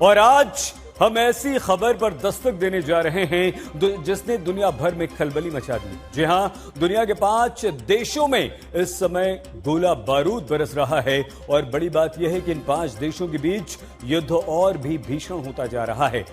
और आज हम ऐसी खबर पर दस्तक देने जा रहे हैं जिसने दुनिया भर में खलबली मचा दी। जी हां, दुनिया के 5 देशों में इस समय गोला बारूद बरस रहा है और बड़ी बात यह है कि इन 5 देशों के बीच युद्ध और भी भीषण होता जा रहा है।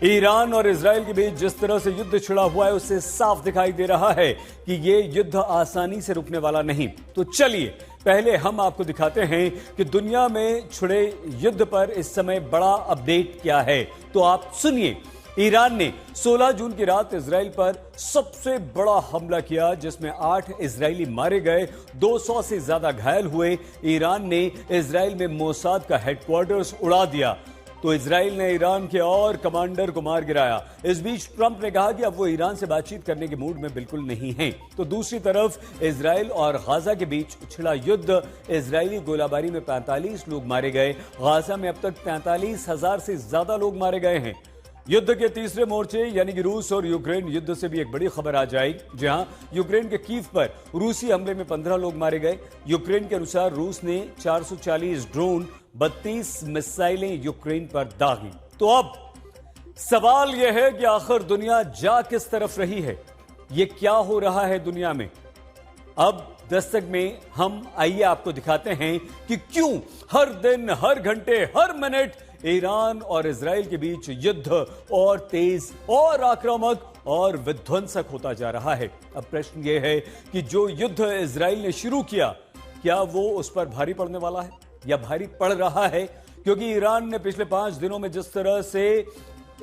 ईरान और इजराइल के बीच जिस तरह से युद्ध छिड़ा हुआ है उससे साफ दिखाई दे रहा है कि यह युद्ध आसानी से रुकने वाला नहीं। तो चलिए पहले हम आपको दिखाते हैं कि दुनिया में छिड़े युद्ध पर इस समय बड़ा अपडेट क्या है। तो आप सुनिए। ईरान ने 16 जून की रात इजराइल पर सबसे बड़ा हमला किया जिसमें 8 इजरायली मारे गए, 200 से ज्यादा घायल हुए। ईरान ने इजराइल में मोसाद का हेडक्वार्टर्स उड़ा दिया तो इजराइल ने ईरान के और कमांडर को मार गिराया। इस बीच ट्रंप ने कहा कि अब वो ईरान से बातचीत करने के मूड में बिल्कुल नहीं हैं। तो दूसरी तरफ इजराइल और गाजा के बीच छिड़ा युद्ध, इजरायली गोलाबारी में 45 लोग मारे गए। गाजा में अब तक 45,000 से ज्यादा लोग मारे गए हैं। युद्ध के तीसरे मोर्चे यानी कि रूस और यूक्रेन युद्ध से भी एक बड़ी खबर आ जाएगी। जहां यूक्रेन के कीव पर रूसी हमले में 15 लोग मारे गए। यूक्रेन के अनुसार रूस ने 440 ड्रोन, 32 मिसाइलें यूक्रेन पर दागी। तो अब सवाल यह है कि आखिर दुनिया जा किस तरफ रही है, यह क्या हो रहा है दुनिया में। अब दस्तक में हम आइए आपको दिखाते हैं कि क्यों हर दिन, हर घंटे, हर मिनट ईरान और इजराइल के बीच युद्ध और तेज और आक्रामक और विध्वंसक होता जा रहा है। अब प्रश्न यह है कि जो युद्ध इजराइल ने शुरू किया, क्या वो उस पर भारी पड़ने वाला है या भारी पड़ रहा है? क्योंकि ईरान ने पिछले 5 दिनों में जिस तरह से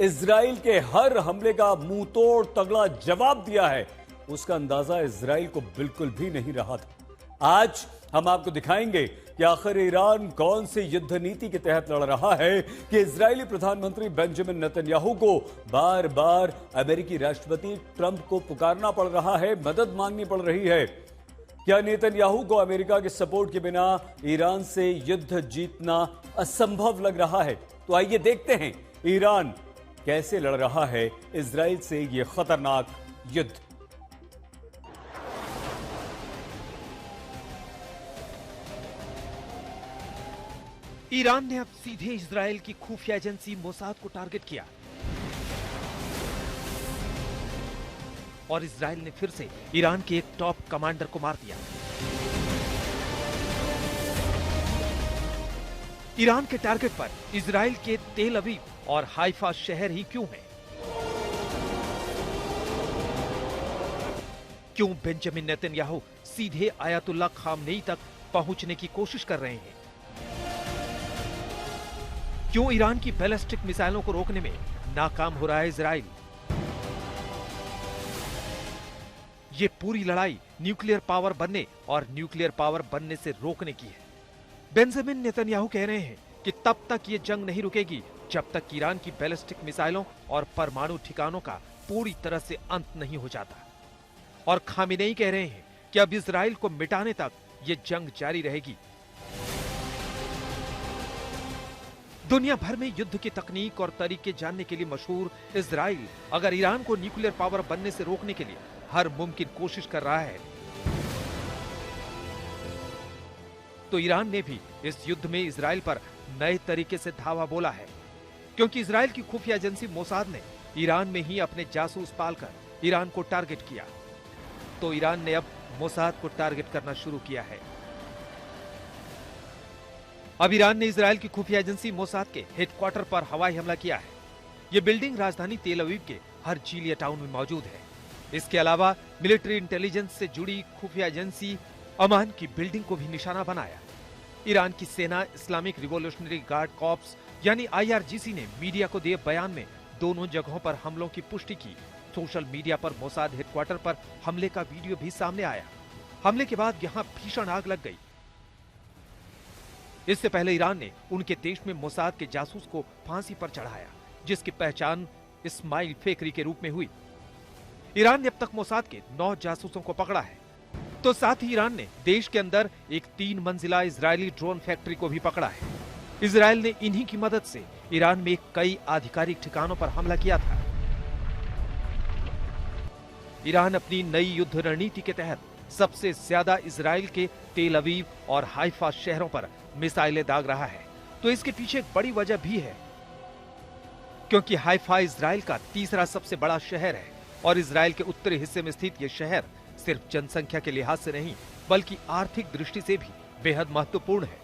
इजराइल के हर हमले का मुंह तोड़ तगड़ा जवाब दिया है, उसका अंदाजा इजराइल को बिल्कुल भी नहीं रहा था। आज हम आपको दिखाएंगे कि आखिर ईरान कौन सी युद्ध नीति के तहत लड़ रहा है कि इजरायली प्रधानमंत्री बेंजामिन नेतन्याहू को बार बार अमेरिकी राष्ट्रपति ट्रंप को पुकारना पड़ रहा है, मदद मांगनी पड़ रही है। क्या नेतन्याहू को अमेरिका के सपोर्ट के बिना ईरान से युद्ध जीतना असंभव लग रहा है? तो आइए देखते हैं ईरान कैसे लड़ रहा है इजराइल से यह खतरनाक युद्ध। ईरान ने अब सीधे इजराइल की खुफिया एजेंसी मोसाद को टारगेट किया और इजराइल ने फिर से ईरान के एक टॉप कमांडर को मार दिया। ईरान के टारगेट पर इजराइल के तेल अवीव और हाइफा शहर ही क्यों हैं? क्यों बेंजामिन नेतन्याहू सीधे आयतुल्लाह खामनेई तक पहुंचने की कोशिश कर रहे हैं? क्यों ईरान की बैलिस्टिक मिसाइलों को रोकने में नाकाम हो रहा है इजराइल? ये पूरी लड़ाई न्यूक्लियर पावर बनने और न्यूक्लियर पावर बनने से रोकने की है। बेंजामिन नेतन्याहू कह रहे हैं कि तब तक ये जंग नहीं रुकेगी जब तक ईरान की बैलिस्टिक मिसाइलों और परमाणु ठिकानों का पूरी तरह से अंत नहीं हो जाता। और खामेनेई कह रहे हैं कि अब इजराइल को मिटाने तक ये जंग जारी रहेगी। दुनिया भर में युद्ध की तकनीक और तरीके जानने के लिए मशहूर इजराइल अगर ईरान को न्यूक्लियर पावर बनने से रोकने के लिए हर मुमकिन कोशिश कर रहा है, तो ईरान ने भी इस युद्ध में इजराइल पर नए तरीके से धावा बोला है। क्योंकि इजराइल की खुफिया एजेंसी मोसाद ने ईरान में ही अपने जासूस पालकर ईरान को टारगेट किया, तो ईरान ने अब मोसाद को टारगेट करना शुरू किया है। अब ईरान ने इजराइल की खुफिया एजेंसी मोसाद के हेडक्वार्टर पर हवाई हमला किया है। यह बिल्डिंग राजधानी तेल अवीव के हर्जिलिया टाउन में मौजूद है। इसके अलावा मिलिट्री इंटेलिजेंस से जुड़ी खुफिया एजेंसी अमान की बिल्डिंग को भी निशाना बनाया। ईरान की सेना इस्लामिक रिवॉल्यूशनरी गार्ड कॉर्प्स यानी IRGC ने मीडिया को दिए बयान में दोनों जगहों पर हमलों की पुष्टि की। सोशल मीडिया पर मोसाद हेडक्वार्टर पर हमले का वीडियो भी सामने आया। हमले के बाद यहां भीषण आग लग गई। इससे पहले ईरान ने उनके देश में मोसाद के जासूस को फांसी पर चढ़ाया, जिसकी पहचान इस्माइल फेकरी के रूप में हुई। ईरान ने अब तक मोसाद के 9 जासूसों को पकड़ा है। तो साथ ही ईरान ने देश के अंदर एक 3 मंजिला इजरायली ड्रोन फैक्ट्री को भी पकड़ा है। इजराइल ने इन्हीं की मदद से ईरान में कई आधिकारिक ठिकानों पर हमला किया था। ईरान अपनी नई युद्ध रणनीति के तहत सबसे ज्यादा इजराइल के तेल अवीव और हाइफा शहरों पर मिसाइलें दाग रहा है। तो इसके पीछे एक बड़ी वजह भी है। क्योंकि हाइफा इजराइल का तीसरा सबसे बड़ा शहर है और इजराइल के उत्तरी हिस्से में स्थित यह शहर सिर्फ जनसंख्या के लिहाज से नहीं बल्कि आर्थिक दृष्टि से भी बेहद महत्वपूर्ण है।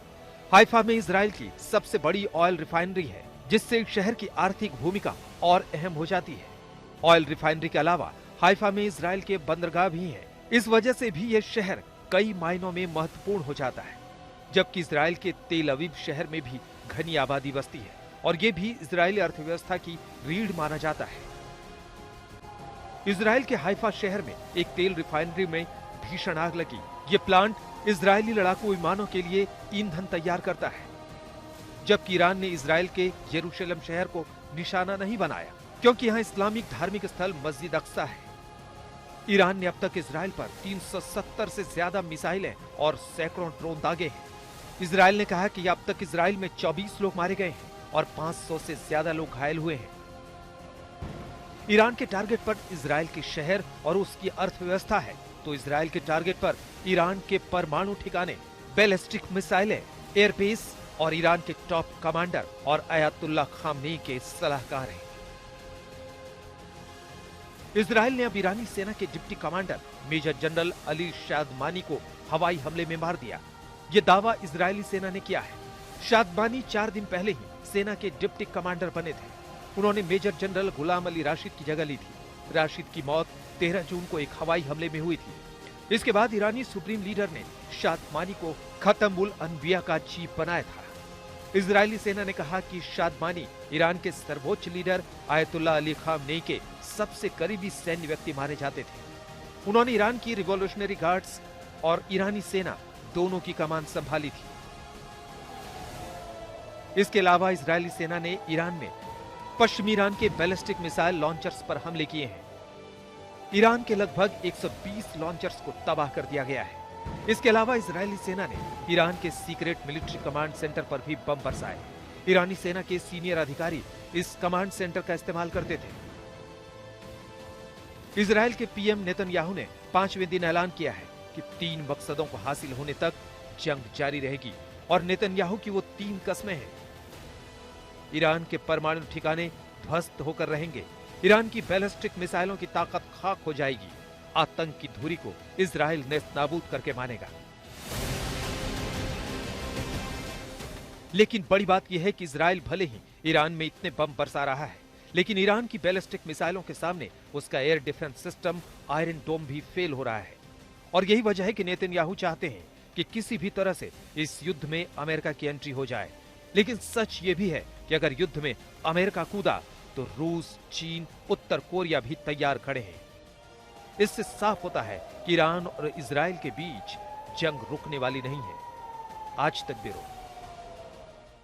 हाइफा में इजराइल की सबसे बड़ी ऑयल रिफाइनरी है, जिससे शहर की आर्थिक भूमिका और अहम हो जाती है। ऑयल रिफाइनरी के अलावा हाइफा में इजराइल के बंदरगाह भी हैं। इस वजह से भी यह शहर कई मायनों में महत्वपूर्ण हो जाता है। जबकि इजराइल के तेल अवीव शहर में भी घनी आबादी बसती है और ये भी इजरायली अर्थव्यवस्था की रीढ़ माना जाता है। इजराइल के हाइफा शहर में एक तेल रिफाइनरी में भीषण आग लगी। ये प्लांट इजरायली लड़ाकू विमानों के लिए ईंधन तैयार करता है, जबकि ईरान ने इजराइल के यरूशलेम शहर को निशाना नहीं बनाया, क्योंकि यहाँ इस्लामिक धार्मिक स्थल मस्जिद अक्सा है। ईरान ने अब तक इजराइल पर 370 से ज्यादा मिसाइलें और सैकड़ों ड्रोन दागे हैं। इजराइल ने कहा कि अब तक इजराइल में 24 लोग मारे गए हैं और 500 से ज्यादा लोग घायल हुए हैं। ईरान के टारगेट पर इजराइल के शहर और उसकी अर्थव्यवस्था है, तो इजराइल के टारगेट पर ईरान के परमाणु ठिकाने, बैलिस्टिक मिसाइलें, एयरबेस और ईरान के टॉप कमांडर और अयातुल्लाह खामनेई के सलाहकार हैं। इजराइल ने अब ईरानी सेना के deputy commander major general Ali Shadmani को हवाई हमले में मार दिया। यह दावा इजरायली सेना ने किया है। शादमानी 4 दिन पहले ही सेना के डिप्टी कमांडर बने थे। उन्होंने मेजर जनरल गुलाम अली राशिद की जगह ली थी। राशिद की मौत 13 जून को एक हवाई हमले में हुई थी। इसके बाद ईरानी सुप्रीम लीडर ने शादमानी को खतमुल अनबिया का चीफ बनाया था। इजरायली सेना ने कहा कि शादमानी ईरान के सर्वोच्च लीडर आयतुल्लाह अली खामनेई के सबसे करीबी सैन्य व्यक्ति माने जाते थे। उन्होंने ईरान की रिवॉल्यूशनरी गार्ड्स और ईरानी सेना दोनों की कमान संभाली थी। इसके अलावा इजरायली सेना ने ईरान में पश्चिमी ईरान के बैलिस्टिक मिसाइल लॉन्चर्स पर हमले किए हैं। ईरान के लगभग 120 लॉन्चर्स को तबाह कर दिया गया है। इसके अलावा इजरायली सेना ने ईरान के सीक्रेट मिलिट्री कमांड सेंटर पर भी बम बरसाए। ईरानी सेना के सीनियर अधिकारी इस कमांड सेंटर का इस्तेमाल करते थे। इजरायल के पीएम नेतन्याहू ने 5वें दिन ऐलान किया है कि 3 मकसदों को हासिल होने तक जंग जारी रहेगी और नेतन्याहू की वो 3 कस्में हैं। ईरान के परमाणु ठिकाने ध्वस्त होकर रहेंगे, ईरान की बैलिस्टिक मिसाइलों की ताकत खाक हो जाएगी, आतंक की धुरी को इजराइल नेस्तनाबूद करके मानेगा। लेकिन बड़ी बात यह है कि इजराइल भले ही ईरान में इतने बम बरसा रहा है, लेकिन ईरान की बैलिस्टिक मिसाइलों के सामने उसका एयर डिफेंस सिस्टम आयरन डोम भी फेल हो रहा है। और यही वजह है कि नेतन्याहू चाहते हैं कि किसी भी तरह से इस युद्ध में अमेरिका की एंट्री हो जाए। लेकिन सच ये भी है कि अगर युद्ध में अमेरिका कूदा तो रूस, चीन, उत्तर कोरिया भी तैयार खड़े हैं। इससे साफ होता है कि ईरान और इजराइल के बीच जंग रुकने वाली नहीं है। आज तक ब्यूरो।